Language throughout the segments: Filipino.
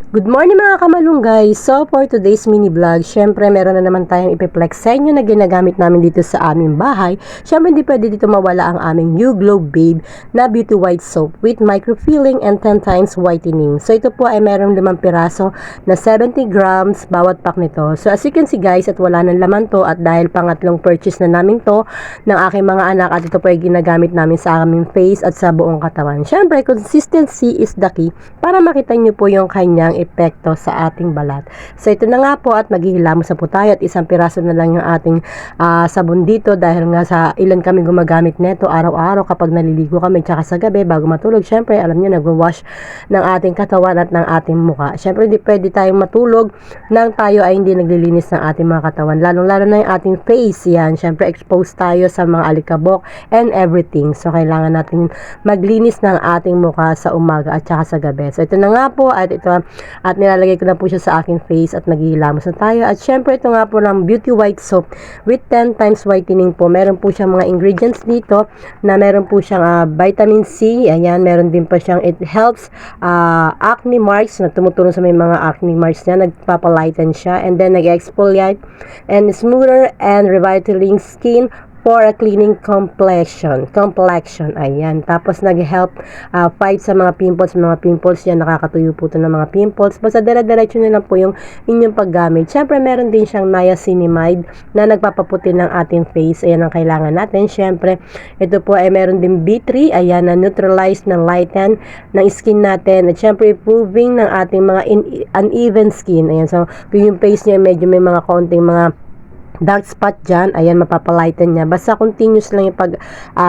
Good morning mga kamalunggay! So for today's mini vlog, syempre meron na naman tayong ipiplex sa inyo na ginagamit namin dito sa aming bahay. Syempre hindi pwede dito mawala ang aming New Glow Babe na Beauty White Soap with microfilling and 10 times whitening. So ito po ay meron 5 piraso na 70 grams bawat pack nito. So as you can see guys, at wala nang laman to at dahil pangatlong purchase na namin to ng aking mga anak at ito po ay ginagamit namin sa aming face at sa buong katawan. Syempre consistency is the key para makita nyo po yung kanyang epekto sa ating balat. So ito na nga po at maghihilamos na po tayo at isang piraso na lang yung ating sabon dito dahil nga sa ilan kami gumagamit neto araw-araw kapag naliligo kami tsaka sa gabi bago matulog. Syempre alam nyo nagwa-wash ng ating katawan at ng ating mukha. Syempre hindi pwede tayong matulog nang tayo ay hindi naglilinis ng ating mga katawan. Lalong-lalo na yung ating face yan. Syempre exposed tayo sa mga alikabok and everything. So kailangan natin maglinis ng ating mukha sa umaga at tsaka sa gabi. So ito na nga po at ito at nilalagay ko na po siya sa aking face at naghihilamos na tayo. At syempre ito nga po ng Beauty White Soap with 10 times whitening po. Meron po siyang mga ingredients dito na meron po siyang vitamin C. Ayan, meron din pa siyang it helps acne marks na tumutulong sa may mga acne marks niya. Nagpapalighten siya and then nag-exfoliate and smoother and revitalizing skin for a cleaning complexion. Ayan. Tapos nag-help fight sa mga pimples yan. Nakakatuyo po ito ng mga pimples. Basta dire-diretso na lang po yung inyong paggamit. Siyempre, meron din siyang niacinamide na nagpapaputi ng ating face. Ayan ang kailangan natin. Siyempre, ito po ay meron din B3. Ayan, na neutralize, na lighten ng skin natin. At siyempre, improving ng ating mga uneven skin. Ayan, so, yung face niya medyo may mga konting mga dark spot dyan, ayan, mapapalighten niya. Basta continuous lang yung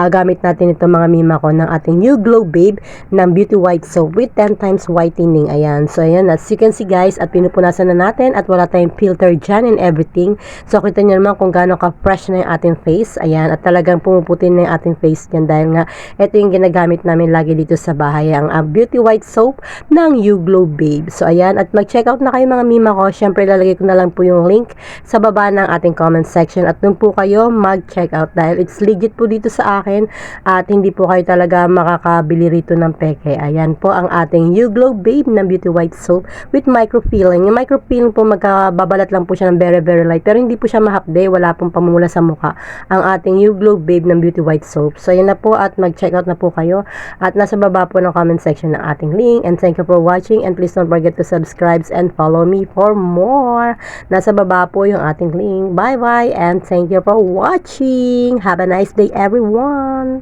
gamit natin ito mga mima ko ng ating New Glow Babe ng Beauty White Soap with 10 times whitening. Ayan, so ayan, as you can see guys, at pinupunasan na natin at wala tayong filter dyan and everything. So kita nyo naman kung gaano ka-fresh na yung ating face. Ayan, at talagang pumuputin na yung ating face dyan dahil nga ito yung ginagamit namin lagi dito sa bahay, ang Beauty White Soap ng New Glow Babe. So ayan, at mag-check out na kayo mga mima ko. Syempre lalagay ko na lang po yung link sa baba ng ating comment section at doon po kayo mag-check out dahil it's legit po dito sa akin at hindi po kayo talaga makakabili rito ng peke. Ayan po ang ating New Glow Babe na Beauty White Soap with microfilling. Yung microfilling po magkababalat lang po siya ng very very light pero hindi po siya mahapde, wala pong pamumula sa mukha ang ating New Glow Babe ng Beauty White Soap. So yun na po at mag-check out na po kayo at nasa baba po ng comment section ng ating link and thank you for watching and please don't forget to subscribe and follow me for more. Nasa baba po yung ating link. Bye bye and thank you for watching. Have a nice day everyone.